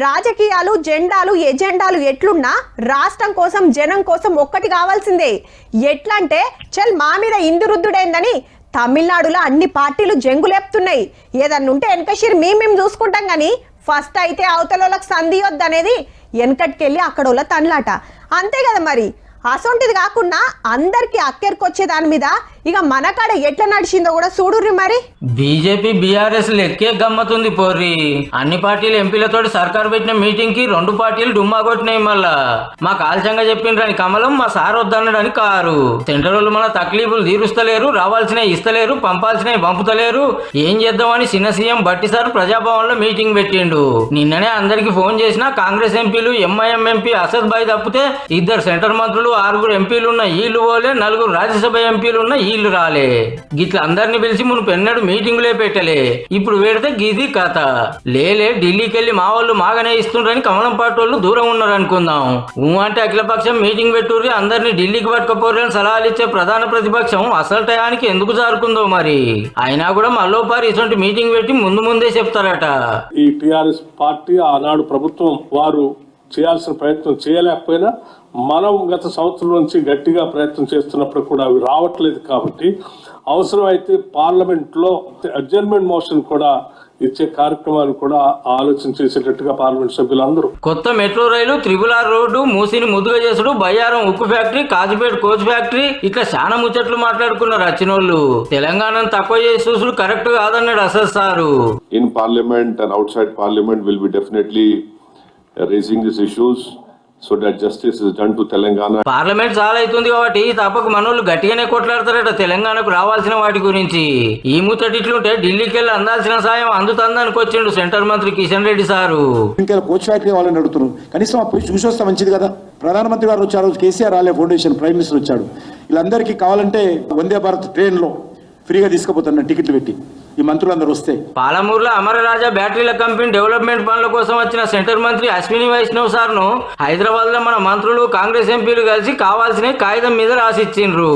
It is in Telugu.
రాజకీయాలు జెండాలు ఎజెండాలు ఎట్లున్నా రాష్ట్రం కోసం జనం కోసం ఒక్కటి కావాల్సిందే. ఎట్లంటే చల్ మా మీద ఇందురుద్దుడైందని తమిళనాడులో అన్ని పార్టీలు జంగులేపుతున్నాయి. ఏదన్నుంటే వెనకషిరి మేము చూసుకుంటాం కానీ ఫస్ట్ అయితే అవతలకి సంధియొద్దు అనేది వెనకటికెళ్ళి అక్కడోళ్ళ తన్లాట. అంతే కదా మరి. అసొంటిది కాకుండా అందరికి అక్కెరికి దాని మీద ఇక మన కాడ ఎట్లా నడిచిందో కూడా చూడుర్రి మరి. బీజేపీ బీఆర్ఎస్ లెక్కే గమ్మతుంది పోర్రి. అన్ని పార్టీల ఎంపీలతో సర్కారు పెట్టిన మీటింగ్ కి 2 పార్టీలు డుమ్మా కొట్టినాయి. మళ్ళా మా కాల్చంగా చెప్పిండ్రని కమలం, మా సార్ వద్దన్నడని కారు. సెంటర్ వాళ్ళు మన తక్లీఫులు తీరుస్తలేరు, రావాల్సినవి ఇస్తలేరు, పంపాల్సినవి పంపుతలేరు. ఏం చేద్దామని చిన్న సీఎం బట్టి సార్ ప్రజాభవన్ లో మీటింగ్ పెట్టిండు. నిన్ననే అందరికి ఫోన్ చేసిన కాంగ్రెస్ ఎంపీలు, ఎంఐఎం ఎంపీ అసద్ భాయ్ తప్పితే 2 సెంటర్ మంత్రులు, 6 ఎంపీలున్న వీళ్ళు పోలే, 4 రాజ్యసభ ఎంపీలున్న వీళ్ళు రాలే. గిట్ల అందరిని పిలిచి మును పెన్నడు మీటింగులే పెట్టలే. ఇప్పుడు పెడితే గిది కథ. లేలే ఢిల్లీకి వెళ్ళి మా వాళ్ళు మాగానే ఇస్తుండ్రని కమలం పార్టీ వాళ్ళు దూరం ఉన్నారు అనుకుందాం. అంటే అఖిలపక్షం మీటింగ్ పెట్టుర్రి, అందరినీ ఢిల్లీకి పట్టుకపోరని సలహాలు ఇచ్చే ప్రధాన ప్రతిపక్షం అసలు టయానికి ఎందుకు జారుకుందో మరి. అయినా కూడా మళ్ళోపారి ఇటువంటి మీటింగ్ పెట్టి ముందే చెప్తారట. ఈ టిఆర్ఎస్ పార్టీ ఆనాడు ప్రభుత్వం వారు చేయాల్సిన ప్రయత్నం చేయలేకపోయినా మనం గత సంవత్సరం నుంచి గట్టిగా ప్రయత్నం చేస్తున్నప్పుడు కూడా అవి రావట్లేదు. కాబట్టి అవసరమైతే పార్లమెంట్ లో అడ్జర్న్మెంట్ మోషన్ కూడా ఇచ్చే కార్యక్రమాన్ని కూడా ఆలోచన చేసేటట్టుగా పార్లమెంట్ సభ్యులందరూ. కొత్త మెట్రో రైలు, త్రిబుల్-R రోడ్డు, మూసిని ముద్దుగా చేసుడు, బయ్యారం ఉక్కు ఫ్యాక్టరీ, కాజీపేట కోచ్ ఫ్యాక్టరీ, ఇట్లా చాలా ముచ్చట్లు మాట్లాడుకున్నారు వచ్చినోళ్ళు. తెలంగాణను తక్కువ చేసి చూసుడు కరెక్ట్ కాదన్నాడు అసలు sir. In parliament and out side parliament will be definitely raising these issues so that justice is done to Telangana. Parliament చాలా అవుతుంది కాబట్టి తప్పక మనోళ్ళు గట్టిగానే కొట్లాడతారట తెలంగాణకు రావాల్సిన వాటి గురించి. ఈ ముచ్చటిట్లుంటే ఢిల్లీకి వెళ్ళి అందాల్సిన సాయం అందుతుందనికి వచ్చిండు సెంటర్ మంత్రి కిషన్ రెడ్డి సారు. ఇంకా కోచ్ ఫ్యాక్టరీ వాళ్ళని అడుగుతున్నారు, కనీసం పోయి చూసి వస్తే మంచిది కదా. ప్రధానమంత్రి గారు వచ్చారు, కేసీఆర్ రాలే ఫౌండేషన్, ప్రైమ్ మినిస్టర్ వచ్చాడు. వీళ్ళందరికీ కావాలంటే వందే భారత్ ట్రైన్ లో ఫ్రీగా తీసుకుపోతున్న టికెట్లు పెట్టి ఈ మంత్రులందరూ వస్తే. పాలమూరులో అమరరాజా బ్యాటరీల కంపెనీ డెవలప్మెంట్ పనుల కోసం వచ్చిన సెంటర్ మంత్రి అశ్విని వైష్ణవ్ సార్ ను హైదరాబాద్ లో మన మంత్రులు, కాంగ్రెస్ ఎంపీలు కలిసి కావాల్సిన కాగితం మీద రాసిచ్చిండ్రు.